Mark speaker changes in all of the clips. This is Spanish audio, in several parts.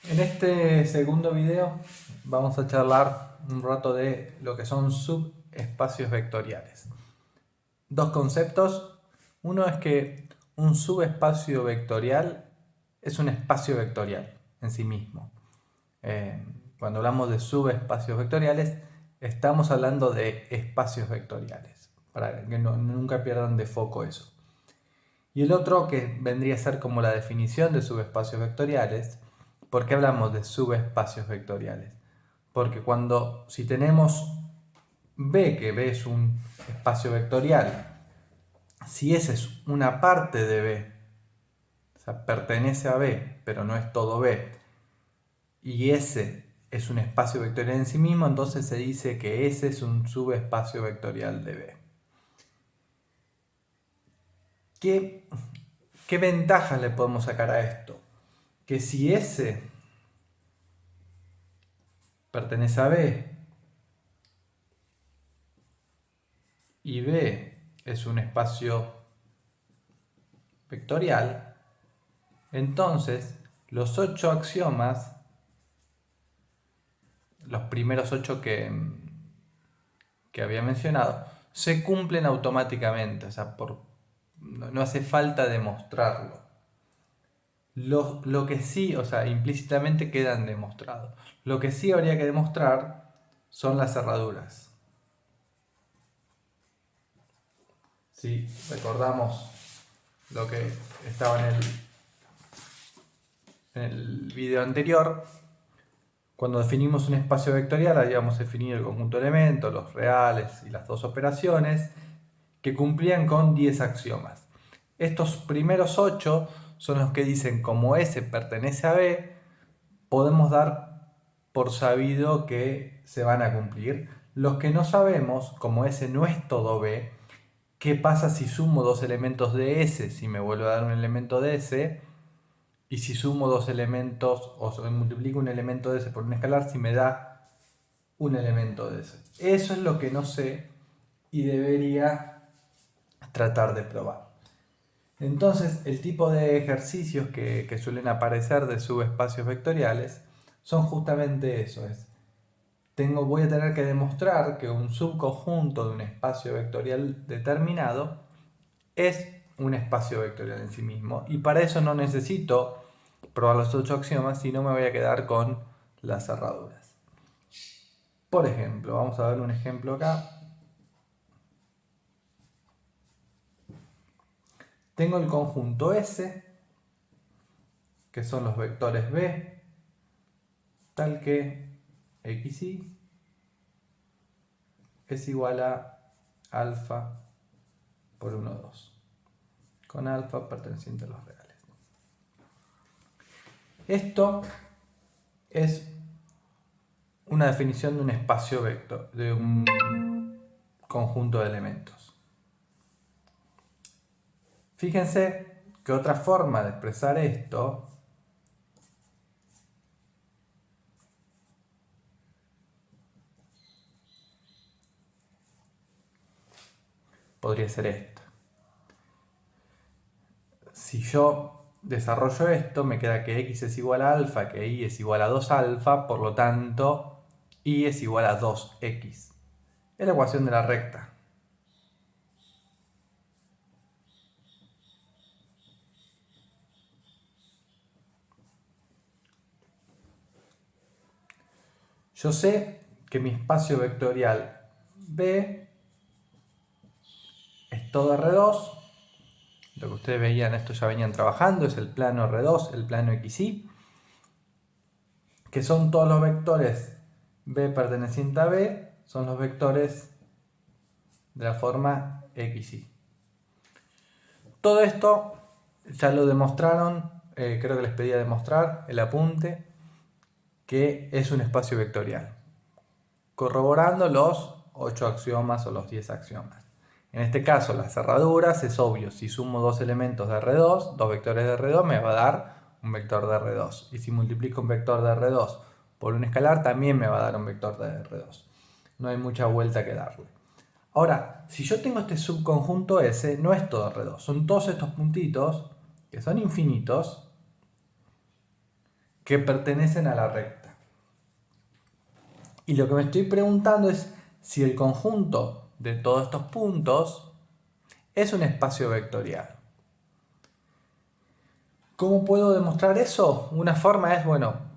Speaker 1: En este segundo video vamos a charlar un rato de lo que son subespacios vectoriales. Dos conceptos. Uno es que un subespacio vectorial es un espacio vectorial en sí mismo. Cuando hablamos de subespacios vectoriales, estamos hablando de espacios vectoriales, para que nunca pierdan de foco eso. Y el otro, que vendría a ser como la definición de subespacios vectoriales. ¿Por qué hablamos de subespacios vectoriales? Porque si tenemos B, que B es un espacio vectorial, si esa es una parte de B, o sea, pertenece a B, pero no es todo B, y ese es un espacio vectorial en sí mismo, entonces se dice que ese es un subespacio vectorial de B. ¿Qué ventajas le podemos sacar a esto? Que si S pertenece a B y B es un espacio vectorial, entonces los 8 axiomas, los primeros 8 que había mencionado, se cumplen automáticamente, o sea, no hace falta demostrarlo. Lo que sí, o sea, implícitamente quedan demostrados. Lo que sí habría que demostrar son las cerraduras. Si recordamos lo que estaba en el video anterior, cuando definimos un espacio vectorial habíamos definido el conjunto de elementos, los reales y las dos operaciones, que cumplían con 10 axiomas. Estos primeros 8 son los que dicen como S pertenece a B, podemos dar por sabido que se van a cumplir. Los que no sabemos, como S no es todo B, ¿qué pasa si sumo dos elementos de S? Si me vuelve a dar un elemento de S, y si sumo dos elementos o multiplico un elemento de S por un escalar, si me da un elemento de S. Eso es lo que no sé y debería tratar de probar. Entonces, el tipo de ejercicios que suelen aparecer de subespacios vectoriales son justamente eso. Voy a tener que demostrar que un subconjunto de un espacio vectorial determinado es un espacio vectorial en sí mismo. Y para eso no necesito probar los 8 axiomas, sino me voy a quedar con las cerraduras. Por ejemplo, vamos a ver un ejemplo acá. Tengo el conjunto S, que son los vectores B, tal que xy es igual a alfa por 1, 2, con alfa perteneciente a los reales. Esto es una definición de un espacio vector, de un conjunto de elementos. Fíjense que otra forma de expresar esto podría ser esto. Si yo desarrollo esto, me queda que x es igual a alfa, que y es igual a 2 alfa, por lo tanto, y es igual a 2x. Es la ecuación de la recta. Yo sé que mi espacio vectorial B es todo R2. Lo que ustedes veían, esto ya venían trabajando, es el plano R2, el plano XY, que son todos los vectores B perteneciente a B, son los vectores de la forma XY. Todo esto ya lo demostraron, creo que les pedí a demostrar el apunte, que es un espacio vectorial, corroborando los 8 axiomas o los 10 axiomas. En este caso, las cerraduras es obvio, si sumo dos elementos de R2, dos vectores de R2, me va a dar un vector de R2. Y si multiplico un vector de R2 por un escalar, también me va a dar un vector de R2. No hay mucha vuelta que darle. Ahora, si yo tengo este subconjunto S, no es todo R2, son todos estos puntitos, que son infinitos, que pertenecen a la recta. Y lo que me estoy preguntando es si el conjunto de todos estos puntos es un espacio vectorial. ¿Cómo puedo demostrar eso? Una forma es,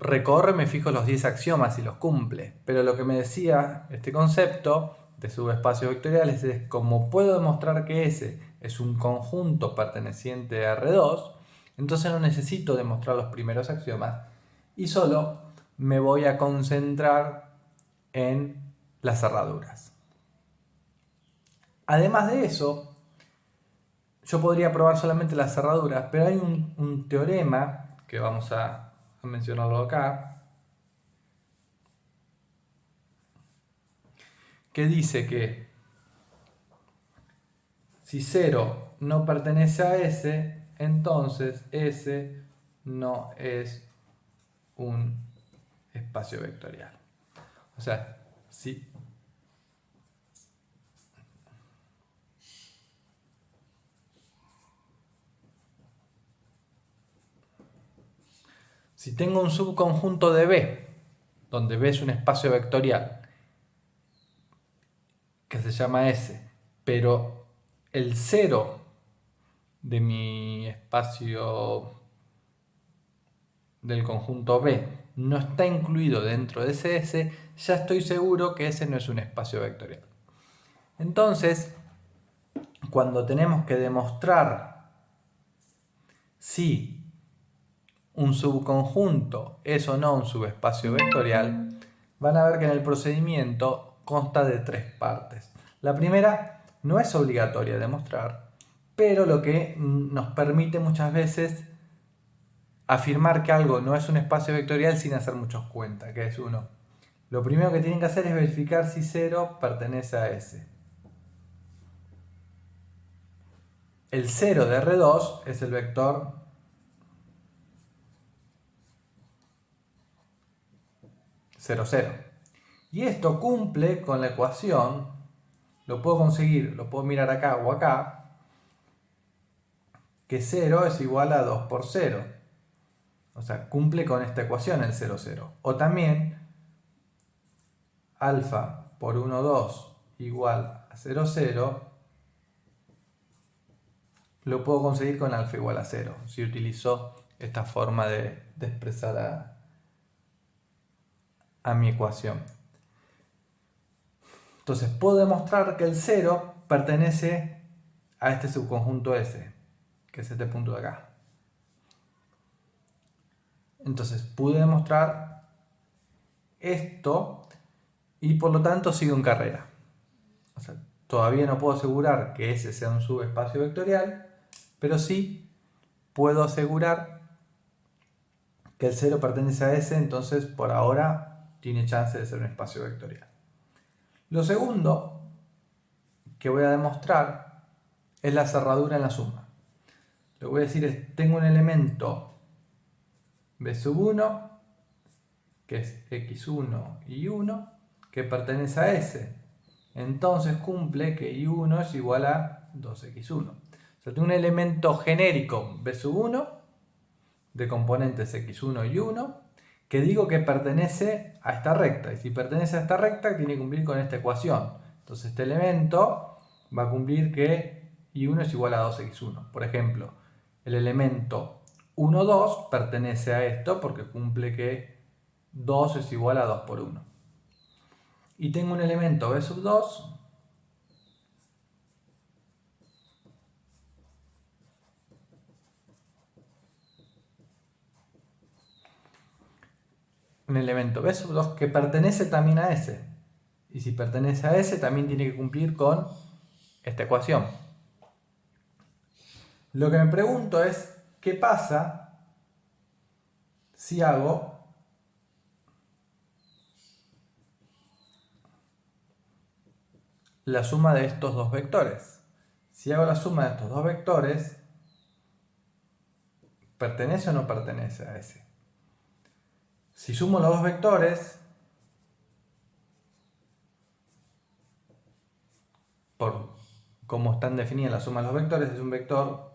Speaker 1: recorre, me fijo los 10 axiomas y los cumple. Pero lo que me decía este concepto de subespacios vectoriales es como puedo demostrar que S es un conjunto perteneciente a R2, entonces no necesito demostrar los primeros axiomas y solo me voy a concentrar en las cerraduras. Además de eso, yo podría probar solamente las cerraduras, pero hay un teorema, que vamos a mencionarlo acá, que dice que si 0 no pertenece a S, entonces S no es un espacio vectorial. O sea, si tengo un subconjunto de B, donde B es un espacio vectorial, que se llama S, pero el 0 de mi espacio del conjunto B no está incluido dentro de ese S, ya estoy seguro que ese no es un espacio vectorial. Entonces, cuando tenemos que demostrar si un subconjunto es o no un subespacio vectorial, van a ver que en el procedimiento consta de 3 partes. La primera no es obligatoria demostrar, pero lo que nos permite muchas veces afirmar que algo no es un espacio vectorial sin hacer muchos cuentas, que es uno. Lo primero que tienen que hacer es verificar si 0 pertenece a S. El 0 de R2 es el vector 0, 0. Y esto cumple con la ecuación, lo puedo conseguir, lo puedo mirar acá o acá, que 0 es igual a 2 por 0. O sea, cumple con esta ecuación el 0, 0. O también alfa por 1, 2 igual a 0, 0, lo puedo conseguir con alfa igual a 0, si utilizo esta forma de expresar a mi ecuación. Entonces puedo demostrar que el 0 pertenece a este subconjunto S, que es este punto de acá. Entonces pude demostrar esto y por lo tanto sigo en carrera. O sea, todavía no puedo asegurar que ese sea un subespacio vectorial, pero sí puedo asegurar que el 0 pertenece a S, entonces por ahora tiene chance de ser un espacio vectorial. Lo segundo que voy a demostrar es la cerradura en la suma. Lo que voy a decir es, tengo un elemento B sub 1, que es x1 y 1, que pertenece a S. Entonces cumple que y1 es igual a 2x1. O sea, tengo un elemento genérico B sub 1, de componentes x1 y 1, que digo que pertenece a esta recta. Y si pertenece a esta recta, tiene que cumplir con esta ecuación. Entonces este elemento va a cumplir que y1 es igual a 2x1. Por ejemplo, el elemento 1, 2 pertenece a esto porque cumple que 2 es igual a 2 por 1. Y tengo un elemento B sub 2 que pertenece también a S. Y si pertenece a S, también tiene que cumplir con esta ecuación. Lo que me pregunto es, ¿qué pasa si hago la suma de estos dos vectores? Si hago la suma de estos dos vectores, ¿pertenece o no pertenece a S? Si sumo los dos vectores, por cómo están definidas la suma de los vectores, es un vector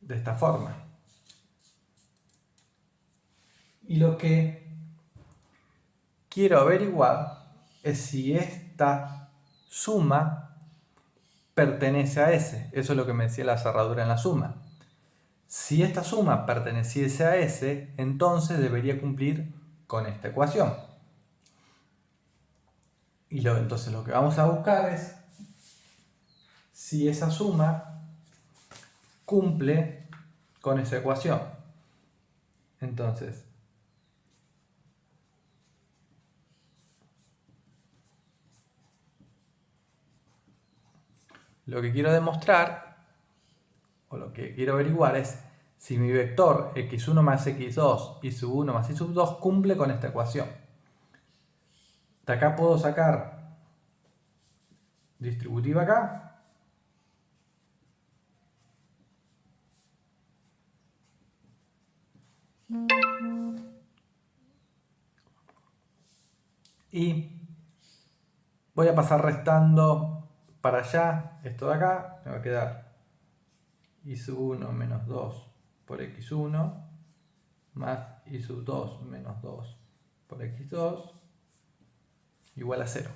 Speaker 1: de esta forma. Y lo que quiero averiguar es si esta suma pertenece a S. Eso es lo que me decía la cerradura en la suma. Si esta suma perteneciese a S, entonces debería cumplir con esta ecuación. Y entonces lo que vamos a buscar es si esa suma cumple con esa ecuación. Entonces, lo que quiero demostrar, o lo que quiero averiguar es si mi vector x1 más x2 y sub 1 más y sub 2 cumple con esta ecuación. De acá puedo sacar distributiva acá. Y voy a pasar restando para allá esto de acá. Me va a quedar y sub 1 menos 2 por x1 más y sub 2 menos 2 por x2 igual a 0.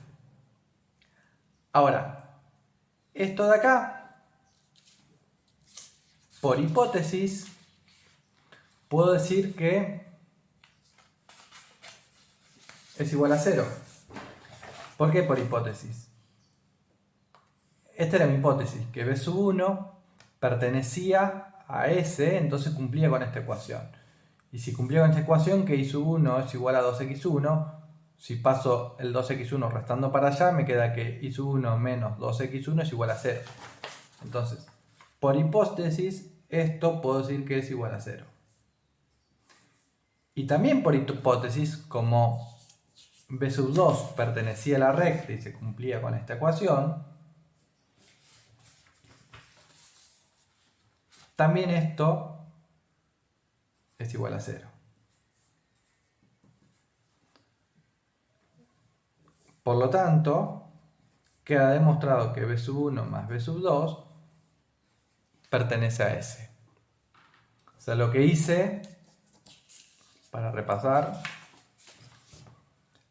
Speaker 1: Ahora, esto de acá, por hipótesis, puedo decir que es igual a 0. ¿Por qué por hipótesis? Esta era mi hipótesis, que b sub 1 pertenecía a S, entonces cumplía con esta ecuación. Y si cumplía con esta ecuación, que y sub 1 es igual a 2x1, si paso el 2x1 restando para allá, me queda que y sub 1 menos 2x1 es igual a 0. Entonces, por hipótesis, esto puedo decir que es igual a 0. Y también por hipótesis, como b sub 2 pertenecía a la recta y se cumplía con esta ecuación, también esto es igual a 0. Por lo tanto, queda demostrado que b sub 1 más b sub 2 pertenece a S. O sea, lo que hice, para repasar,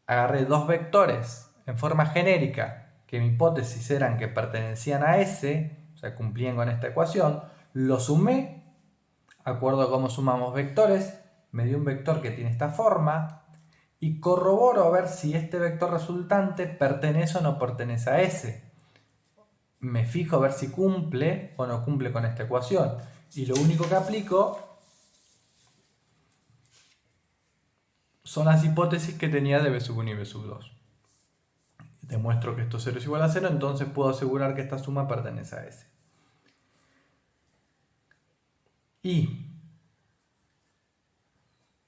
Speaker 1: agarré dos vectores en forma genérica que mi hipótesis eran que pertenecían a S, o sea, cumplían con esta ecuación, lo sumé, acuerdo a cómo sumamos vectores, me dio un vector que tiene esta forma, y corroboro a ver si este vector resultante pertenece o no pertenece a S. Me fijo a ver si cumple o no cumple con esta ecuación. Y lo único que aplico son las hipótesis que tenía de b sub 1 y b sub 2. Demuestro que esto 0 es igual a 0, entonces puedo asegurar que esta suma pertenece a S. Y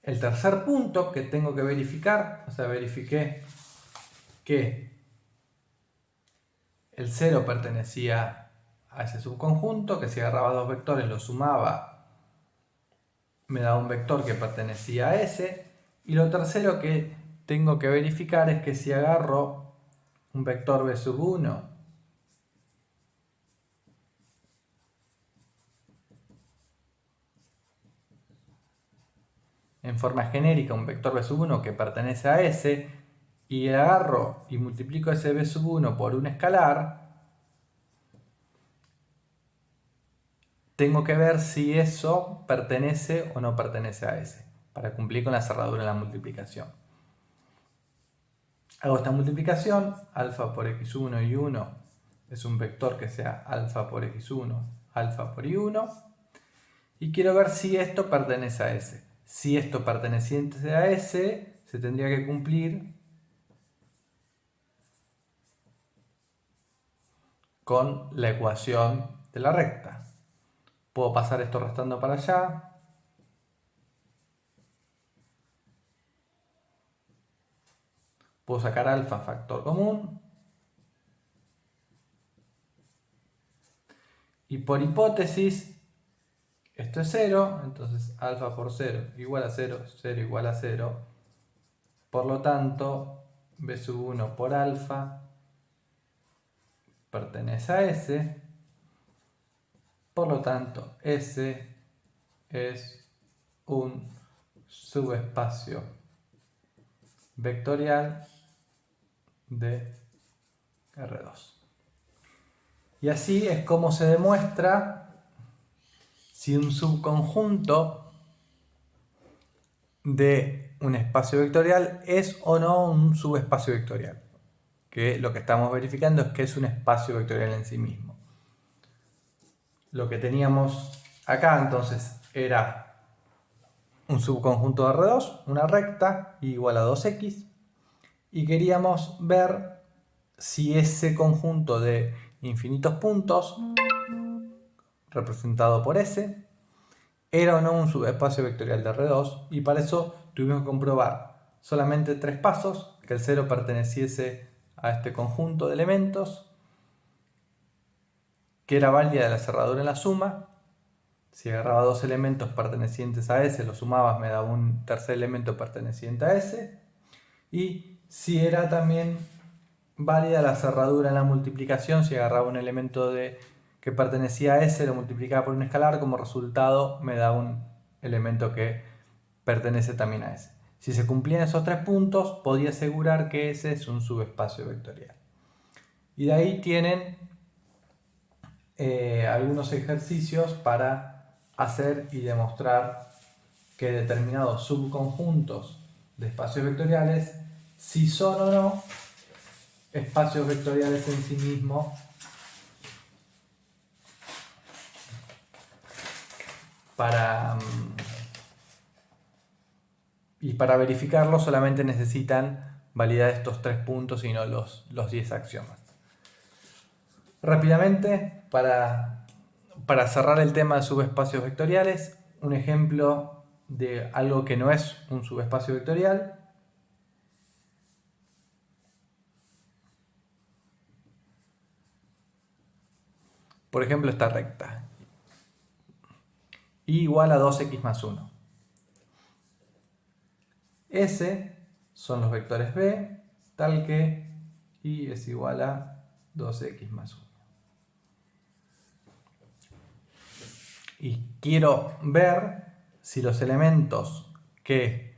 Speaker 1: el tercer punto que tengo que verificar, o sea, verifiqué que el 0 pertenecía a ese subconjunto, que si agarraba dos vectores los sumaba, me daba un vector que pertenecía a S. Y lo tercero que tengo que verificar es que si agarro un vector b sub 1 en forma genérica, un vector b sub 1 que pertenece a S, y agarro y multiplico ese b sub 1 por un escalar, tengo que ver si eso pertenece o no pertenece a S, para cumplir con la cerradura de la multiplicación. Hago esta multiplicación, alfa por x1 y 1 es un vector que sea alfa por x1, alfa por y1, y quiero ver si esto pertenece a S. Si esto perteneciente a S, se tendría que cumplir con la ecuación de la recta. Puedo pasar esto restando para allá. Puedo sacar alfa factor común. Y por hipótesis, esto es 0, entonces alfa por 0 igual a 0, 0 igual a 0. Por lo tanto, b sub 1 por alfa pertenece a S. Por lo tanto, S es un subespacio vectorial de R2. Y así es como se demuestra si un subconjunto de un espacio vectorial es o no un subespacio vectorial. Que lo que estamos verificando es que es un espacio vectorial en sí mismo. Lo que teníamos acá entonces era un subconjunto de R2, una recta igual a 2x, y queríamos ver si ese conjunto de infinitos puntos, representado por S, era o no un subespacio vectorial de R2, y para eso tuvimos que comprobar solamente 3 pasos: que el 0 perteneciese a este conjunto de elementos, que era válida la cerradura en la suma. Si agarraba 2 elementos pertenecientes a S, los sumabas, me daba un tercer elemento perteneciente a S. Y si era también válida la cerradura en la multiplicación, si agarraba un elemento que pertenecía a S, lo multiplicaba por un escalar, como resultado me da un elemento que pertenece también a S. Si se cumplían esos 3 puntos, podía asegurar que S es un subespacio vectorial. Y de ahí tienen algunos ejercicios para hacer y demostrar que determinados subconjuntos de espacios vectoriales, si son o no espacios vectoriales en sí mismos, y para verificarlo solamente necesitan validar estos 3 puntos y no los 10 axiomas. Rápidamente, para cerrar el tema de subespacios vectoriales, un ejemplo de algo que no es un subespacio vectorial. Por ejemplo, esta recta, y igual a 2x más 1. S son los vectores B, tal que y es igual a 2x más 1. Y quiero ver si los elementos que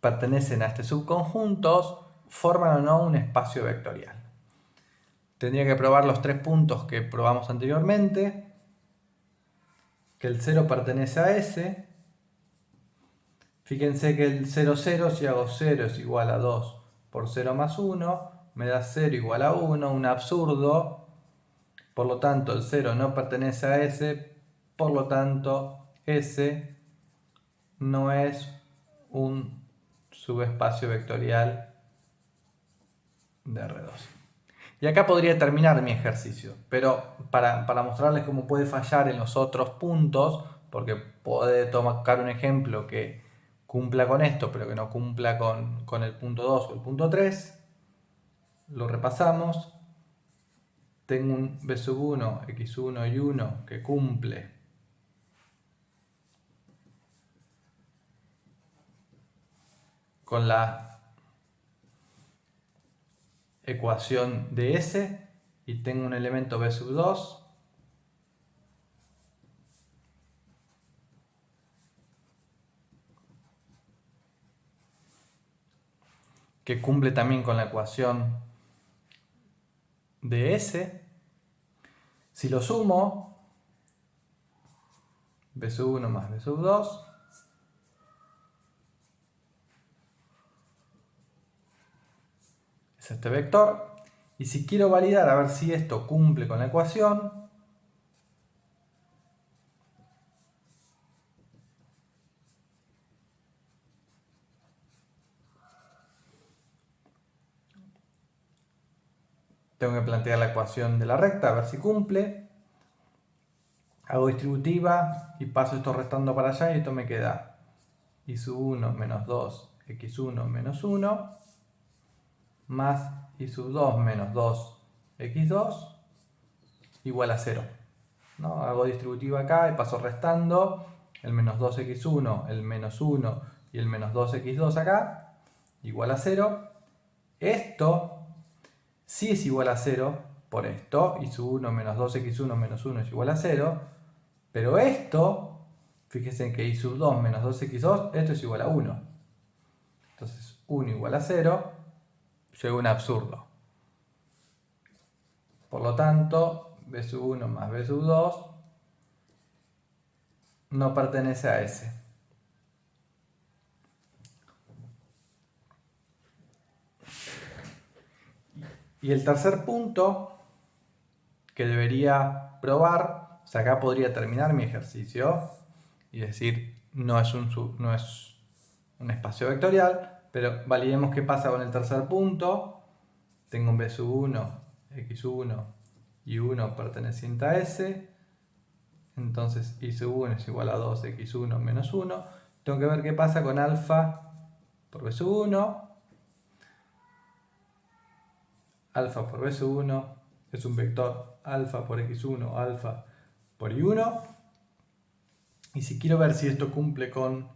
Speaker 1: pertenecen a este subconjunto forman o no un espacio vectorial. Tendría que probar los 3 puntos que probamos anteriormente, que el 0 pertenece a S. Fíjense que el 0, 0, si hago 0 es igual a 2 por 0 más 1, me da 0 igual a 1, un absurdo. Por lo tanto, el 0 no pertenece a S, por lo tanto, S no es un subespacio vectorial de R2. Y acá podría terminar mi ejercicio, pero para mostrarles cómo puede fallar en los otros puntos, porque puede tomar un ejemplo que cumpla con esto, pero que no cumpla con el punto 2 o el punto 3, lo repasamos. Tengo un B sub 1, x1 y 1 que cumple con la ecuación de S, y tengo un elemento B sub 2 que cumple también con la ecuación de S. Si lo sumo, B sub 1 más B sub 2 es este vector. Y si quiero validar a ver si esto cumple con la ecuación, tengo que plantear la ecuación de la recta, a ver si cumple. Hago distributiva y paso esto restando para allá, y esto me queda y sub 1 menos 2 x1 menos 1 más y sub 2 menos 2 x2 igual a 0. ¿No? Hago distributiva acá y paso restando el menos 2x1, el menos 1 y el menos 2x2 acá, igual a 0. Esto sí es igual a 0 por esto, y sub 1 menos 2x1 menos 1 es igual a 0, Pero esto, fíjense que y sub 2 menos 2x2, esto es igual a 1. Entonces 1 igual a 0, llega un absurdo. Por lo tanto, b sub 1 más b sub 2 no pertenece a S. Y el tercer punto que debería probar, o sea, acá podría terminar mi ejercicio y decir no es un espacio vectorial, pero validemos qué pasa con el tercer punto. Tengo un b sub 1, x1 y 1 perteneciente a S. Entonces y sub 1 es igual a 2x1 menos 1. Tengo que ver qué pasa con alfa por b sub 1. Alfa por b sub 1 es un vector alfa por x1, alfa por y1. Y si quiero ver si esto cumple con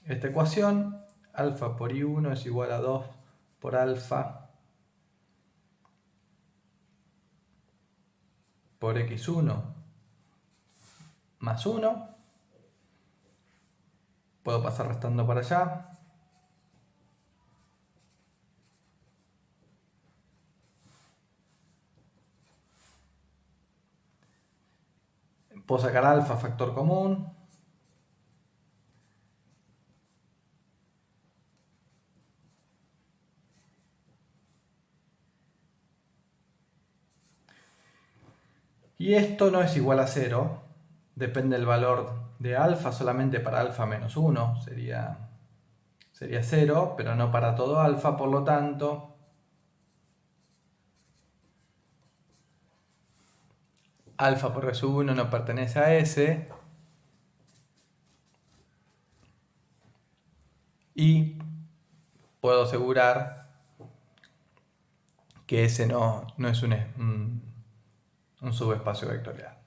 Speaker 1: esta ecuación, alfa por y1 es igual a 2 por alfa por x1 más 1. Puedo pasar restando para allá. Puedo sacar alfa factor común. Y esto no es igual a 0. Depende del valor de alfa, solamente para alfa menos 1 sería 0, pero no para todo alfa. Por lo tanto, alfa por b sub 1 no pertenece a S. Y puedo asegurar que ese no es un subespacio vectorial.